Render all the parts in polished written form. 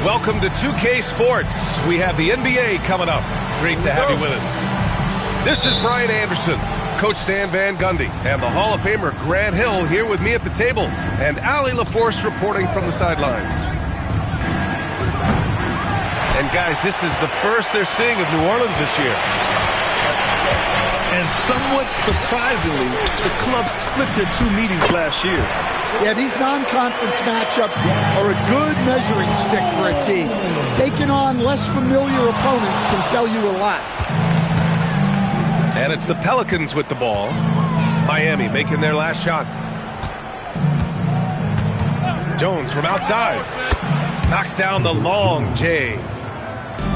Welcome to 2K Sports. We have the NBA coming up. Great to have you with us. This is Brian Anderson, Coach Stan Van Gundy, and the Hall of Famer Grant Hill here with me at the table, and Allie LaForce reporting from the sidelines. And guys, this is the first they're seeing of New Orleans this year. And somewhat surprisingly, the club split their two meetings last year. Yeah, these non-conference matchups are a good measuring stick for a team. Taking on less familiar opponents can tell you a lot. And it's the Pelicans with the ball. Miami making their last shot. Jones from outside. Knocks down the long J.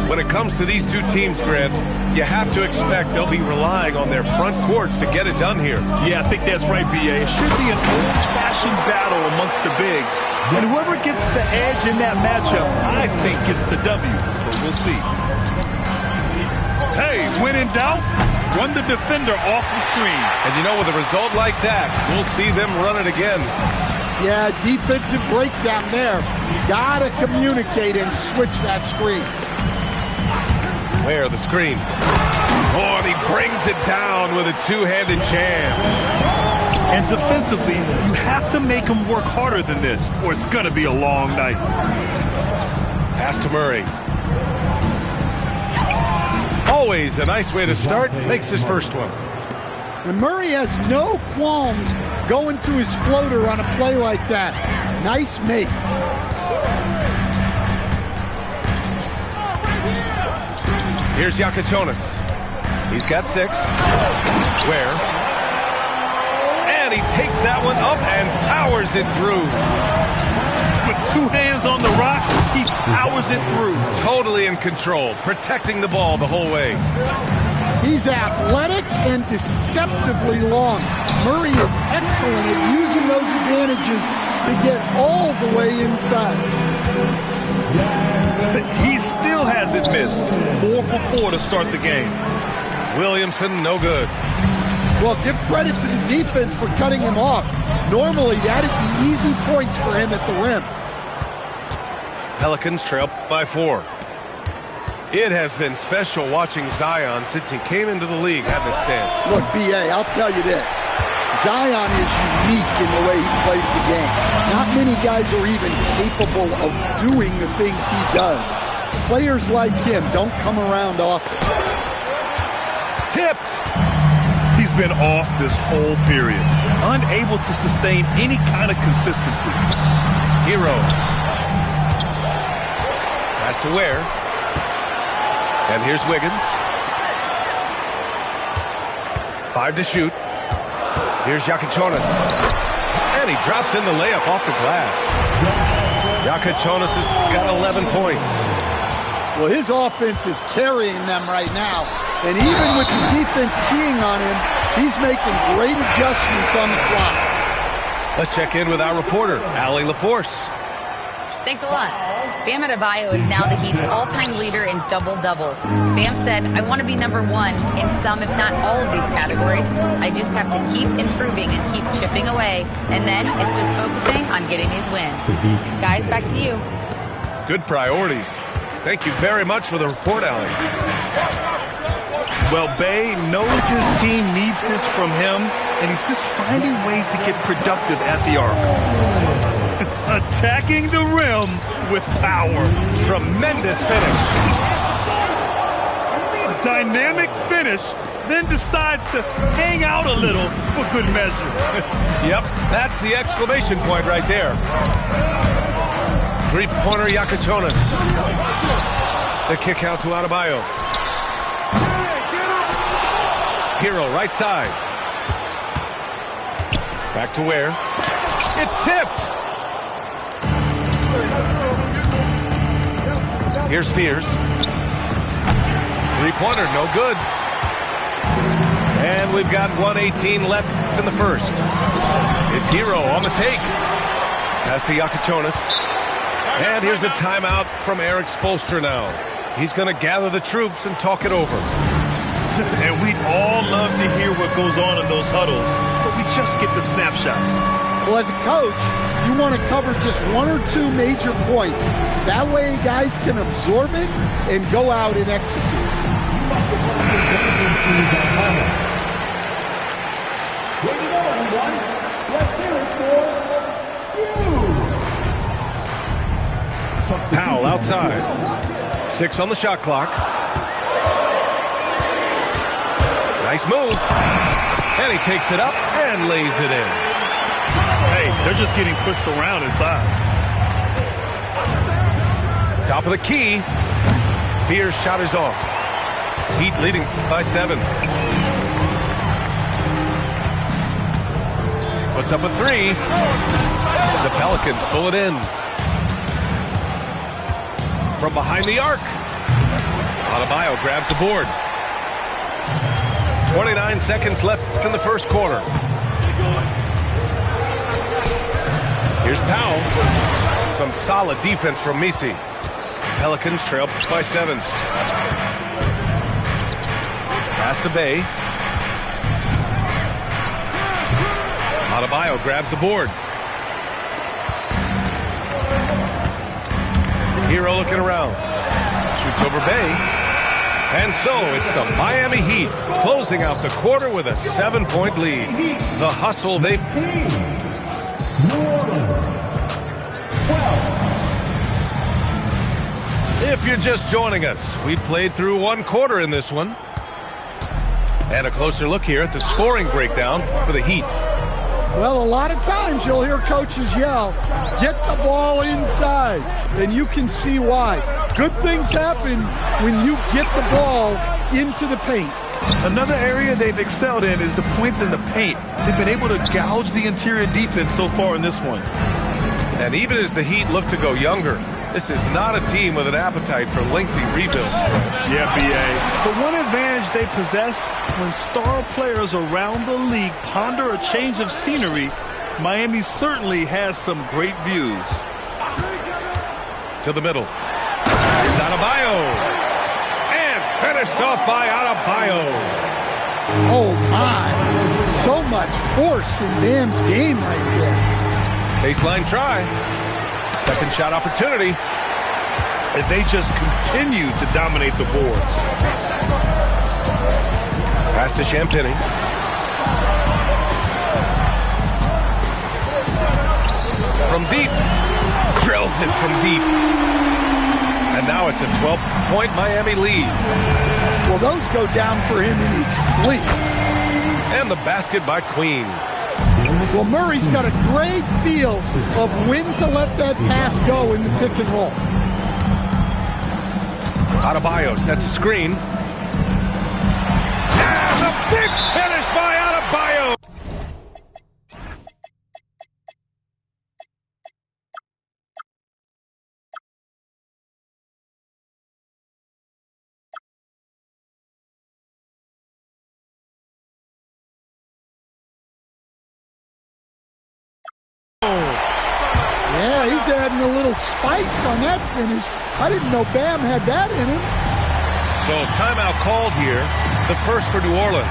When it comes to these two teams, Grant, you have to expect they'll be relying on their front courts to get it done here. Yeah, I think that's right, B.A. It should be an old-fashioned battle amongst the bigs. And whoever gets the edge in that matchup, I think gets the W. But we'll see. Hey, when in doubt, run the defender off the screen. And you know, with a result like that, we'll see them run it again. Yeah, defensive breakdown there. Gotta communicate and switch that screen. Where the screen. Oh, and he brings it down with a two-handed jam. And defensively, you have to make him work harder than this, or it's going to be a long night. Pass to Murray. Always a nice way to start. Makes his first one. And Murray has no qualms going to his floater on a play like that. Nice make. Here's Yakachonis. He's got 6. Where? And he takes that one up and powers it through. With 2 hands on the rock, he powers it through. Totally in control, protecting the ball the whole way. He's athletic and deceptively long. Murray is excellent at using those advantages to get all the way inside. He still hasn't missed. 4 for 4 to start the game. Williamson, no good. Well, give credit to the defense for cutting him off. Normally, that'd be easy points for him at the rim. Pelicans trail by 4. It has been special watching Zion since he came into the league, hasn't it, Stan? Look, B.A., I'll tell you this. Zion is unique in the way he plays the game. Not many guys are even capable of doing the things he does. Players like him don't come around often. Tipped. He's been off this whole period. Unable to sustain any kind of consistency. Hero. Pass to Ware. And here's Wiggins. 5 to shoot. Here's Yakachonis. And he drops in the layup off the glass. Yakachonis has got 11 points. Well, his offense is carrying them right now. And even with the defense keying on him, he's making great adjustments on the fly. Let's check in with our reporter, Allie LaForce. Thanks a lot. Bam Adebayo is now the Heat's all-time leader in double-doubles. Bam said, I want to be number 1 in some, if not all of these categories. I just have to keep improving and keep chipping away. And then it's just focusing on getting these wins. Guys, back to you. Good priorities. Thank you very much for the report, Allie. Well, Bay knows his team needs this from him, and he's just finding ways to get productive at the arc. Attacking the rim with power. Tremendous finish. A dynamic finish, then decides to hang out a little for good measure. Yep, that's the exclamation point right there. Three-pointer Yakachonis. The kick out to Adebayo. Hero right side. Back to Ware. It's tipped. Here's Spears. Three-pointer, no good. And we've got 1:18 left in the first. It's Hero on the take. Pass to Yakachonis. And here's a timeout from Eric Spoelstra now. He's going to gather the troops and talk it over. And we'd all love to hear what goes on in those huddles, but we just get the snapshots. Well, as a coach, You want to cover just one or two major points. That way guys can absorb it and go out and execute. Powell outside. 6 on the shot clock. Nice move. And he takes it up and lays it in. Hey, they're just getting pushed around inside. Top of the key. Fear's shot is off. Heat leading by 7. Puts up a 3. The Pelicans pull it in. From behind the arc. Adebayo grabs the board. 29 seconds left in the first quarter. Here's Powell. Some solid defense from Misi. Pelicans trail by 7. Pass to Bay. Adebayo grabs the board. Hero looking around. Shoots over Bay. And so it's the Miami Heat closing out the quarter with a 7-point lead. The hustle they... If you're just joining us, we played through one quarter in this one. And a closer look here at the scoring breakdown for the Heat. Well, a lot of times you'll hear coaches yell, get the ball inside, and you can see why. Good things happen when you get the ball into the paint. Another area they've excelled in is the points in the paint. They've been able to gouge the interior defense so far in this one. And even as the Heat look to go younger, this is not a team with an appetite for lengthy rebuilds. Yeah, B.A. But one advantage they possess, when star players around the league ponder a change of scenery, Miami certainly has some great views. To the middle. Here's Adebayo. And finished off by Adebayo. Oh, my. So much force in Bam's game right there. Baseline try. Second shot opportunity. If they just continue to dominate the boards. Pass to Champagnie. From deep. Drills it from deep. And now it's a 12-point Miami lead. Well, those go down for him in his sleep. And the basket by Queen. Well, Murray's got a great feel of when to let that pass go in the pick and roll. Adebayo sets a screen. And a big finish by Adebayo. Yeah, he's adding a little spice on that finish. I didn't know Bam had that in him. So timeout called here, the first for New Orleans.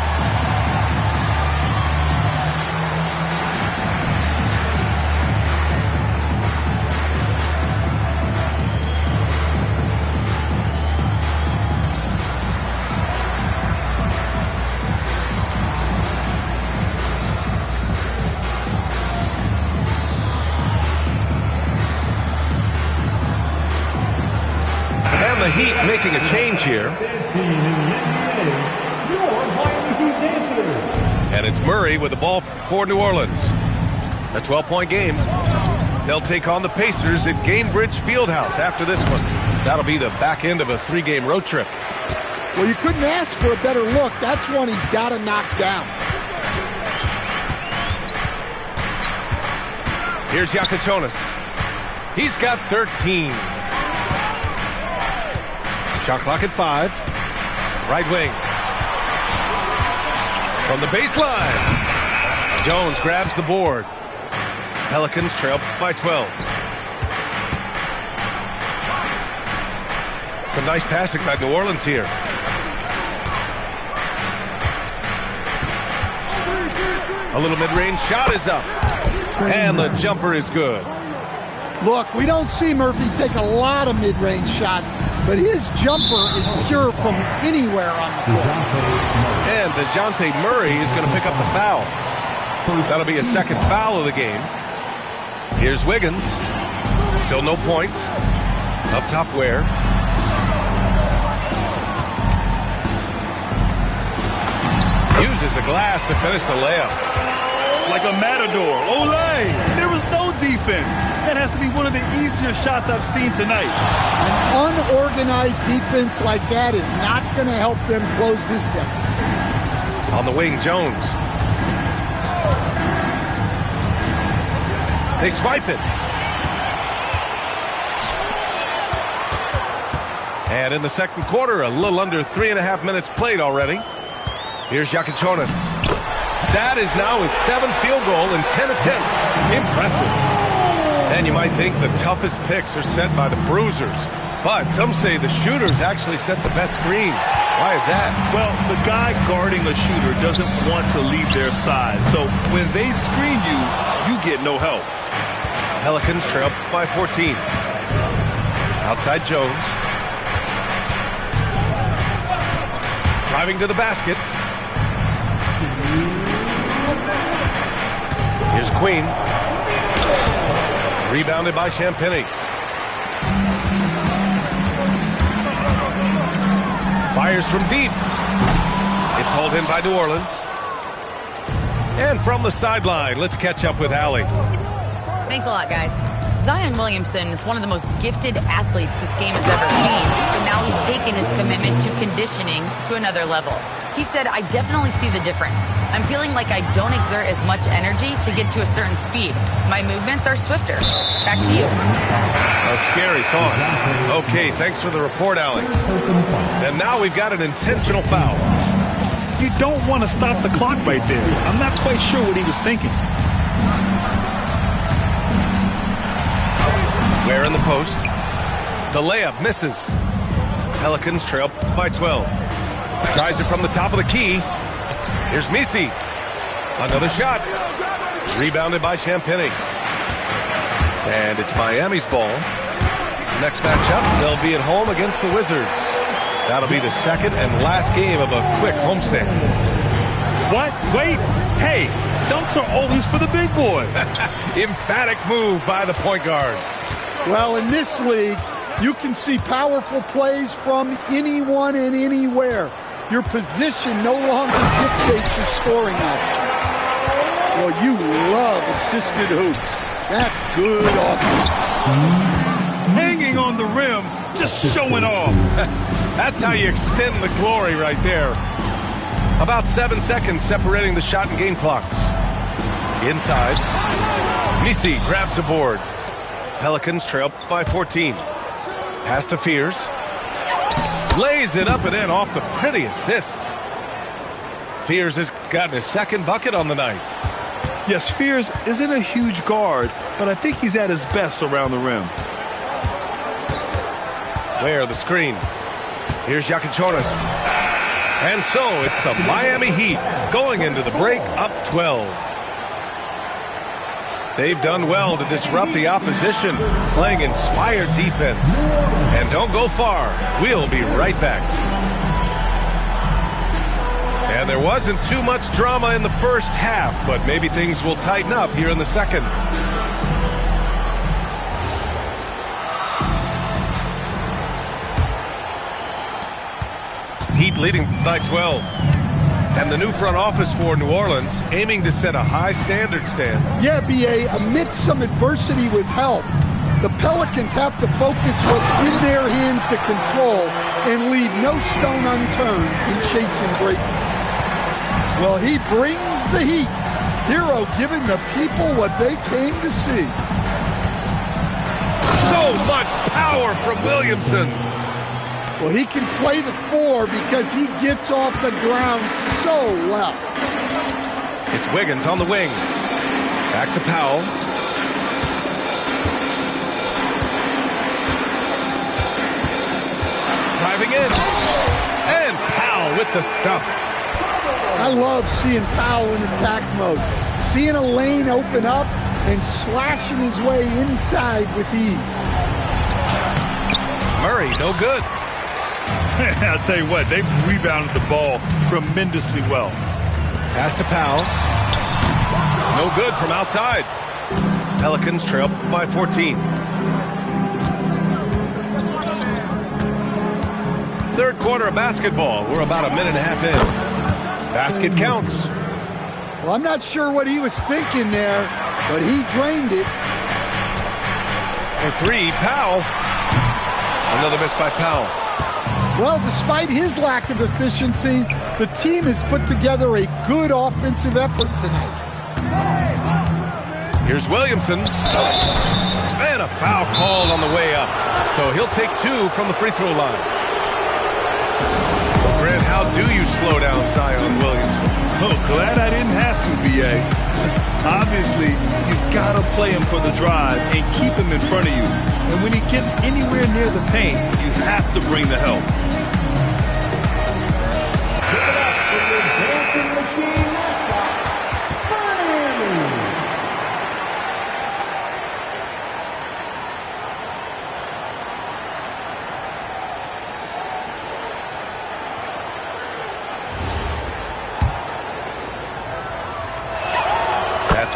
The Heat making a change here. And it's Murray with the ball for New Orleans. A 12-point game. They'll take on the Pacers at Gainbridge Fieldhouse after this one. That'll be the back end of a 3-game road trip. Well, you couldn't ask for a better look. That's one he's got to knock down. Here's Yakatonis. He's got 13. Shot clock at 5. Right wing. From the baseline. Jones grabs the board. Pelicans trail by 12. Some nice passing by New Orleans here. A little mid-range shot is up. And the jumper is good. Look, we don't see Murphy take a lot of mid-range shots, but his jumper is pure from anywhere on the court. And DeJounte Murray is going to pick up the foul. That'll be a second foul of the game. Here's Wiggins. Still no points. Up top Ware. Uses the glass to finish the layup. Like a matador. Olay! There was no defense. That has to be one of the easier shots I've seen tonight. An unorganized defense like that is not going to help them close this deficit. On the wing, Jones. They swipe it. And in the second quarter, a little under 3.5 minutes played already. Here's Jakučionis. That is now his 7th field goal in 10 attempts. Impressive. And you might think the toughest picks are set by the bruisers. But some say the shooters actually set the best screens. Why is that? Well, the guy guarding a shooter doesn't want to leave their side. So when they screen you, you get no help. Pelicans trail by 14. Outside Jones. Driving to the basket. Here's Queen. Rebounded by Champagnie. Fires from deep. It's hauled in by New Orleans. And from the sideline, let's catch up with Allie. Thanks a lot, guys. Zion Williamson is one of the most gifted athletes this game has ever seen, but now he's taken his commitment to conditioning to another level. He said, I definitely see the difference. I'm feeling like I don't exert as much energy to get to a certain speed. My movements are swifter. Back to you. A scary thought. Okay, thanks for the report, Allie. And now we've got an intentional foul. You don't want to stop the clock right there. I'm not quite sure what he was thinking. Ware in the post. The layup misses. Pelicans trail by 12. Tries it from the top of the key. Here's Misi. Another shot. Rebounded by Champagnie. And it's Miami's ball. Next matchup, they'll be at home against the Wizards. That'll be the second and last game of a quick homestand. What? Wait. Hey, dunks are always for the big boys. Emphatic move by the point guard. Well, in this league, you can see powerful plays from anyone and anywhere. Your position no longer dictates your scoring options. Well, you love assisted hoops. That's good offense. Hanging on the rim, just showing off. That's how you extend the glory right there. About 7 seconds separating the shot and game clocks. Inside. Misi grabs the board. Pelicans trail by 14. Pass to Fears. Lays it up and in off the pretty assist. Fears has gotten his second bucket on the night. Yes, Fears isn't a huge guard, but I think he's at his best around the rim. Ware the screen. Here's Jakučionis. And so it's the Miami Heat going into the break up 12. They've done well to disrupt the opposition, playing inspired defense. And don't go far. We'll be right back. And there wasn't too much drama in the first half, but maybe things will tighten up here in the second. Heat leading by 12. And the new front office for New Orleans aiming to set a high standard, Stan. Yeah, B.A., amidst some adversity with help, the Pelicans have to focus what's in their hands to control and leave no stone unturned in chasing greatness. Well, he brings the heat. Hero giving the people what they came to see. So much power from Williamson. Well, he can play the four because he gets off the ground so well. It's Wiggins on the wing. Back to Powell. Driving in. And Powell with the stuff. I love seeing Powell in attack mode. Seeing a lane open up, and slashing his way inside with ease. Murray, no good. I'll tell you what, they've rebounded the ball tremendously well. Pass to Powell. No good from outside. Pelicans trail by 14. Third quarter of basketball. We're about a minute and a half in. Basket counts. Well, I'm not sure what he was thinking there, but he drained it. For three, Powell. Another miss by Powell. Well, despite his lack of efficiency, the team has put together a good offensive effort tonight. Here's Williamson. And a foul called on the way up. So he'll take two from the free throw line. Grant, how do you slow down Zion Williamson? Oh, glad I didn't have to, B.A. Obviously, you've got to play him for the drive and keep him in front of you. And when he gets anywhere near the paint, you have to bring the help.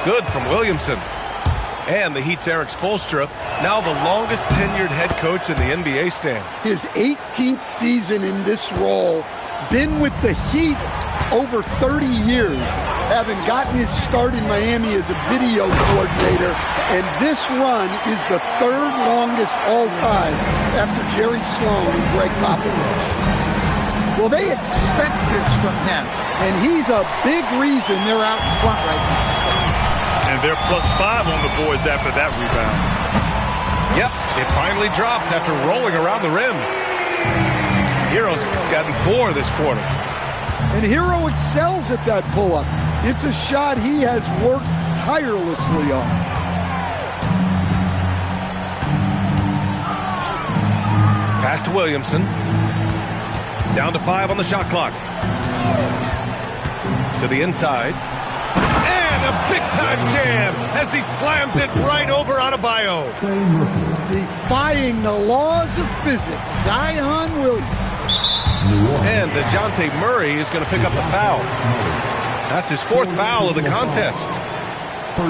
Good from Williamson. And the Heat's Eric Spoelstra, now the longest tenured head coach in the NBA stand. His 18th season in this role, been with the Heat over 30 years, having gotten his start in Miami as a video coordinator, and this run is the third longest all time after Jerry Sloan and Greg Popovich. Well, they expect this from him, and he's a big reason they're out in front right now. And they're +5 on the boards after that rebound. Yep, it finally drops after rolling around the rim. Hero's gotten 4 this quarter. And Hero excels at that pull-up. It's a shot he has worked tirelessly on. Pass to Williamson. Down to 5 on the shot clock. To the inside. A big-time jam as he slams it right over Adebayo. Defying the laws of physics, Zion Williamson. And DeJounte Murray is going to pick up the foul. That's his 4th foul of the contest.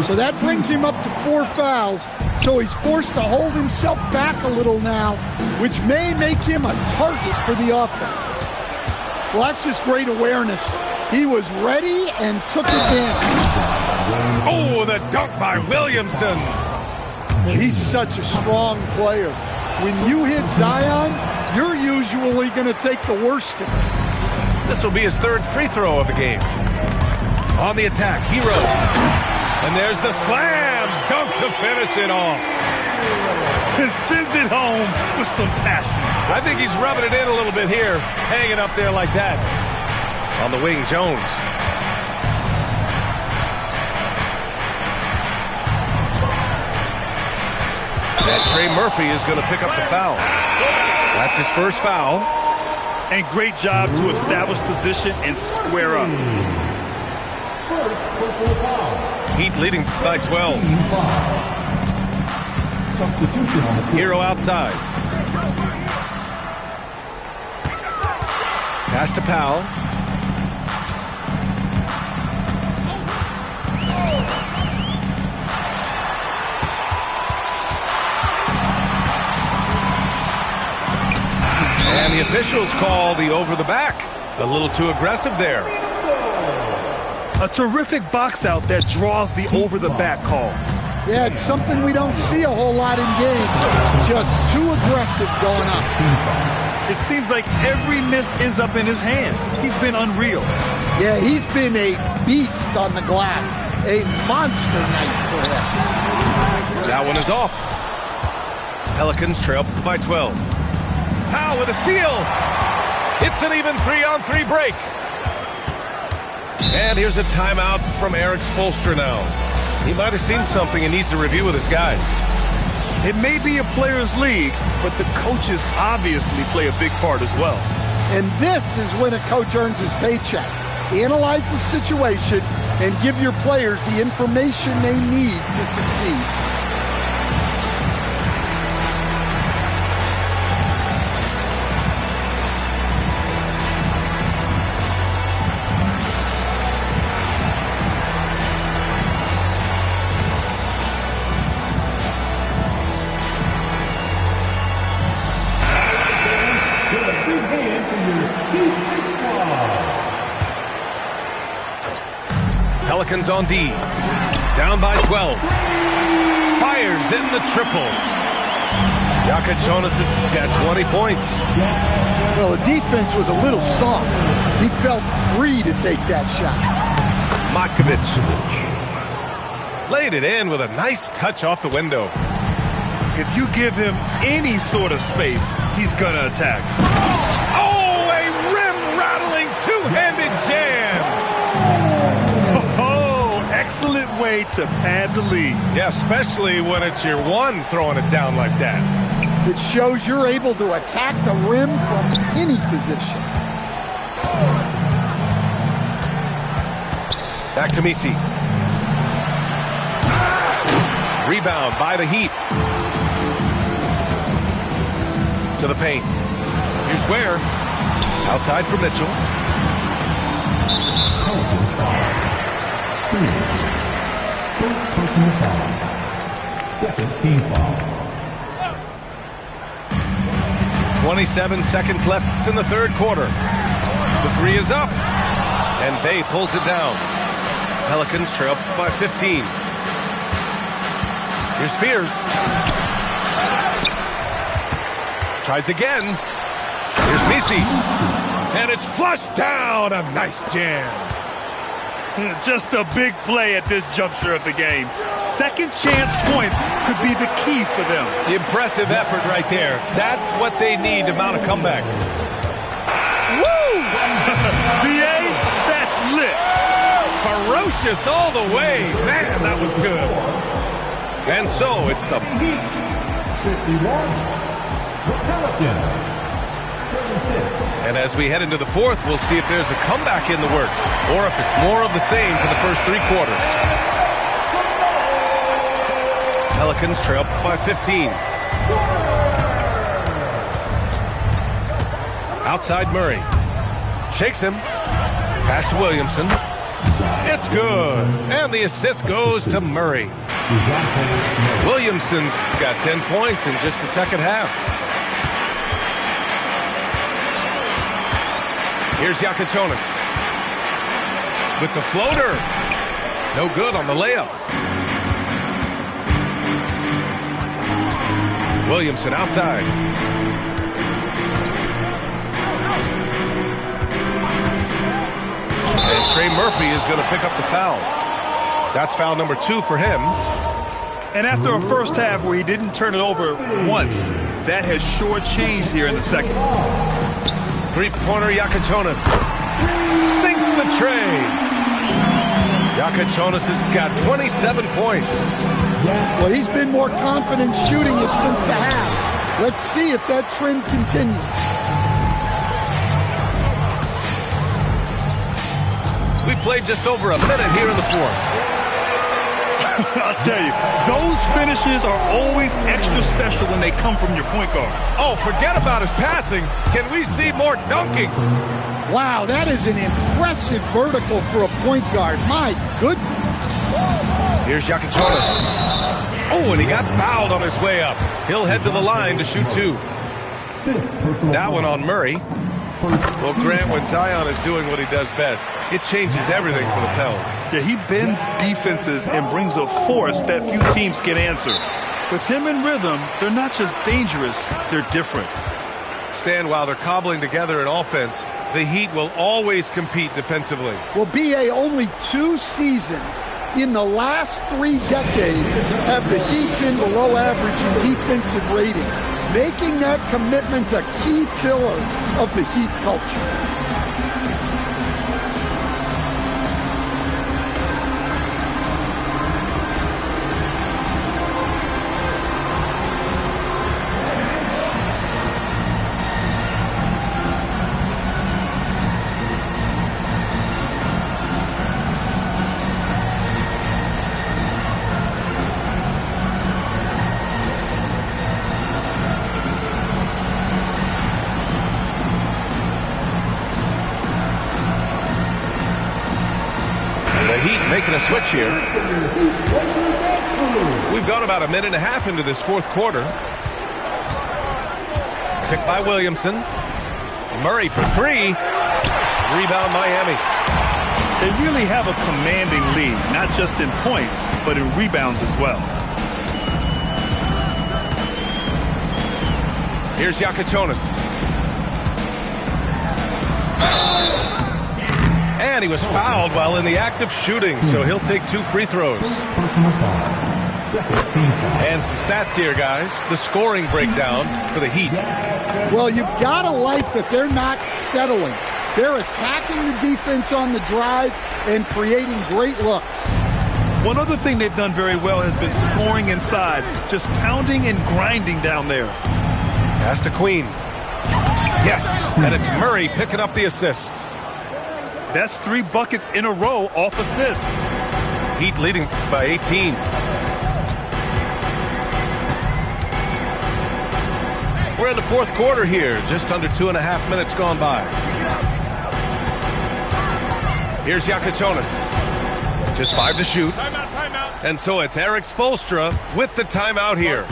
So that brings him up to 4 fouls. So he's forced to hold himself back a little now, which may make him a target for the offense. Well, that's just great awareness. He was ready and took advantage. Oh, the dunk by Williamson. He's such a strong player. When you hit Zion, you're usually going to take the worst of it. This will be his 3rd free throw of the game. On the attack, Hero. And there's the slam dunk to finish it off. And sends it home with some passion. I think he's rubbing it in a little bit here, hanging up there like that. On the wing, Jones. And Trey Murphy is going to pick up the foul. That's his 1st foul. And great job to establish position and square up. Heat leading by 12. Hero outside. Pass to Powell. And the officials call the over the back. A little too aggressive there. A terrific box out that draws the over the back call. Yeah, it's something we don't see a whole lot in games. Just too aggressive going up. It seems like every miss ends up in his hands. He's been unreal. Yeah, he's been a beast on the glass. A monster night for him. That one is off. Pelicans trail by 12. Powell with a steal. It's an even 3-on-3 break. And here's a timeout from Eric Spoelstra now. He might have seen something and needs to review with his guys. It may be a players' league, but the coaches obviously play a big part as well. And this is when a coach earns his paycheck. Analyze the situation, and give your players the information they need to succeed. Pelicans on D. Down by 12. Fires in the triple. Jaka Jonas has got 20 points. Well, the defense was a little soft. He felt free to take that shot. Matkovic laid it in with a nice touch off the window. If you give him any sort of space, he's going to attack. Oh, a rim-rattling two-handed jam. Oh, excellent way to pad the lead. Yeah, especially when it's your one throwing it down like that. It shows you're able to attack the rim from any position. Back to Misi. Rebound by the Heat. To the paint. Here's Ware. Outside for Mitchell. First personal foul. Second team foul. 27 seconds left in the third quarter. The three is up. And Bay pulls it down. Pelicans trail by 15. Here's Spears. Tries again. Here's Misi. And it's flushed down. A nice jam. Just a big play at this juncture of the game. Second chance points could be the key for them. The impressive effort right there. That's what they need to mount a comeback. Woo! BA, that's lit. Ferocious all the way. Man, that was good. And so it's the 51. The Pelicans. 36. And as we head into the fourth, we'll see if there's a comeback in the works or if it's more of the same for the first three quarters. Pelicans trail by 15. Outside Murray. Shakes him. Pass to Williamson. It's good. And the assist goes to Murray. Williamson's got 10 points in just the second half. Here's Yakachonis with the floater. No good on the layup. Williamson outside. And Trey Murphy is going to pick up the foul. That's foul number 2 for him. And after a first half where he didn't turn it over once, that has sure changed here in the second. Three-pointer Yakachonis sinks the tray. Yakachonis has got 27 points. Well, he's been more confident shooting it since the half. Let's see if that trend continues. We played just over a minute here in the fourth. I'll tell you, those finishes are always extra special when they come from your point guard. Oh, forget about his passing. Can we see more dunking? Wow, that is an impressive vertical for a point guard. My goodness. Here's Yakachonis. Oh, and he got fouled on his way up. He'll head to the line to shoot 2. That one on Murray. Well, Grant, when Zion is doing what he does best, it changes everything for the Pels. Yeah, he bends defenses and brings a force that few teams can answer. With him in rhythm, they're not just dangerous, they're different. Stan, while they're cobbling together in offense, the Heat will always compete defensively. Well, BA, only 2 seasons in the last 3 decades have the Heat been below average in defensive rating, making that commitment a key pillar of the Heat culture. making a switch here. We've gone about a minute and a half into this fourth quarter. Picked by Williamson. Murray for three. Rebound Miami. They really have a commanding lead, not just in points, but in rebounds as well. Here's Yakachonis. And he was fouled while in the act of shooting, so he'll take 2 free throws. Personal foul. Second team foul. And some stats here, guys. The scoring breakdown for the Heat. Well, you've got to like that they're not settling. They're attacking the defense on the drive and creating great looks. One other thing they've done very well has been scoring inside, just pounding and grinding down there. Pass to Queen. Yes, and it's Murray picking up the assist. That's 3 buckets in a row off assist. Heat leading by 18. We're in the fourth quarter here, just under 2.5 minutes gone by. Here's Yakachonis. Just 5 to shoot. Timeout. And so it's Eric Spoelstra with the timeout here.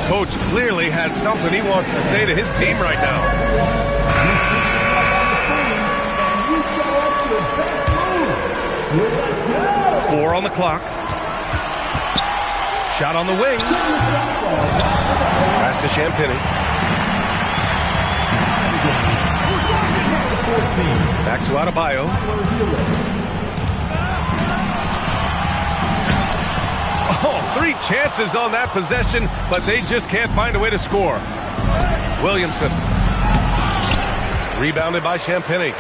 Coach clearly has something he wants to say to his team right now. 4 on the clock. Shot on the wing. Pass to Champagnie. Back to Adebayo. Oh, 3 chances on that possession, but they just can't find a way to score. Williamson. Rebounded by Champagnie.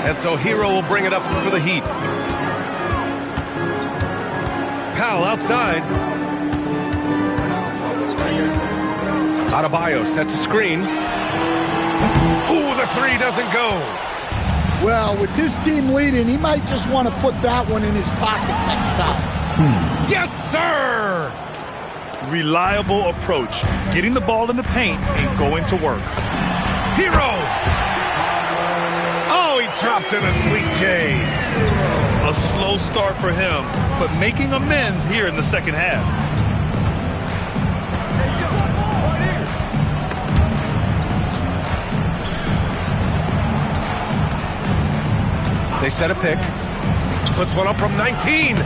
And so Hero will bring it up for the Heat. Powell outside. Adebayo sets a screen. Ooh, the 3 doesn't go. Well, with his team leading, he might just want to put that one in his pocket next time. Yes, sir! Reliable approach. Getting the ball in the paint and going to work. Hero! Oh, he dropped in a sweet J. A slow start for him, but making amends here in the second half. They set a pick. Puts one up from 19.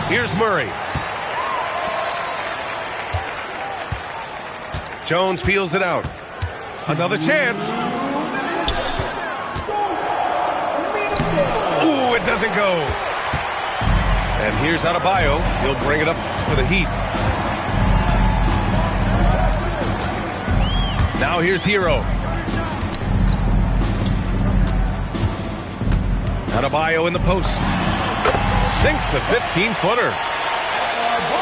Here's Murray. Jones feels it out. Another chance. Ooh, it doesn't go. And here's Adebayo. He'll bring it up for the Heat. Now here's Hero. Adebayo in the post. Sinks the 15-footer.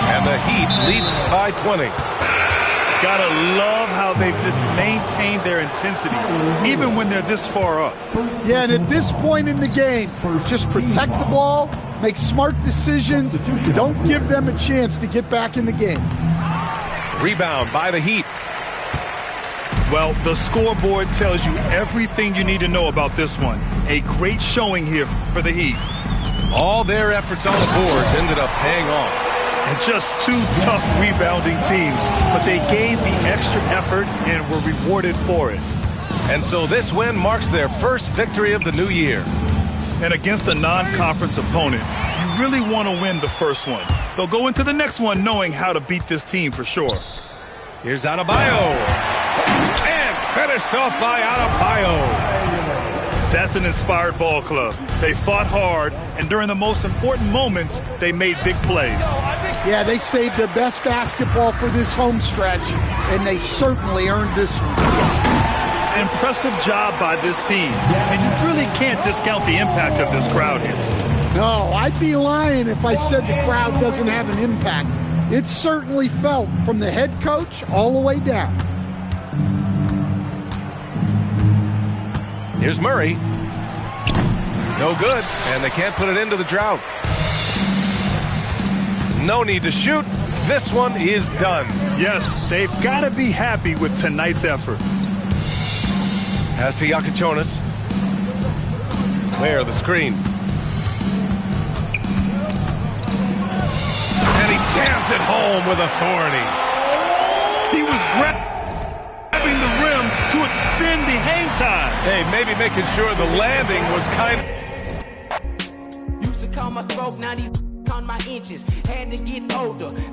And the Heat lead by 20. Gotta love how they've just maintained their intensity, even when they're this far up. Yeah, and at this point in the game, just protect the ball, make smart decisions, don't give them a chance to get back in the game. Rebound by the Heat. Well, the scoreboard tells you everything you need to know about this one. A great showing here for the Heat. All their efforts on the boards ended up paying off. And just 2 tough rebounding teams, but they gave the extra effort and were rewarded for it. And so this win marks their first victory of the new year. And against a non-conference opponent, you really want to win the first one. They'll go into the next one knowing how to beat this team for sure. Here's Adebayo. And finished off by Adebayo. That's an inspired ball club. They fought hard, and during the most important moments, they made big plays. Yeah, they saved their best basketball for this home stretch, and they certainly earned this one. Impressive job by this team, and you really can't discount the impact of this crowd here. No, I'd be lying if I said the crowd doesn't have an impact. It's certainly felt from the head coach all the way down. Here's Murray. No good, and they can't put it into the drought. No need to shoot. This one is done. Yes, they've got to be happy with tonight's effort. Pass to Yakachonis. Where the screen. jams it home with authority. He was grabbing the rim to extend the hang time. Hey, maybe making sure the landing was kind of... Used to call my stroke, now he on my inches. Had to get older. Man,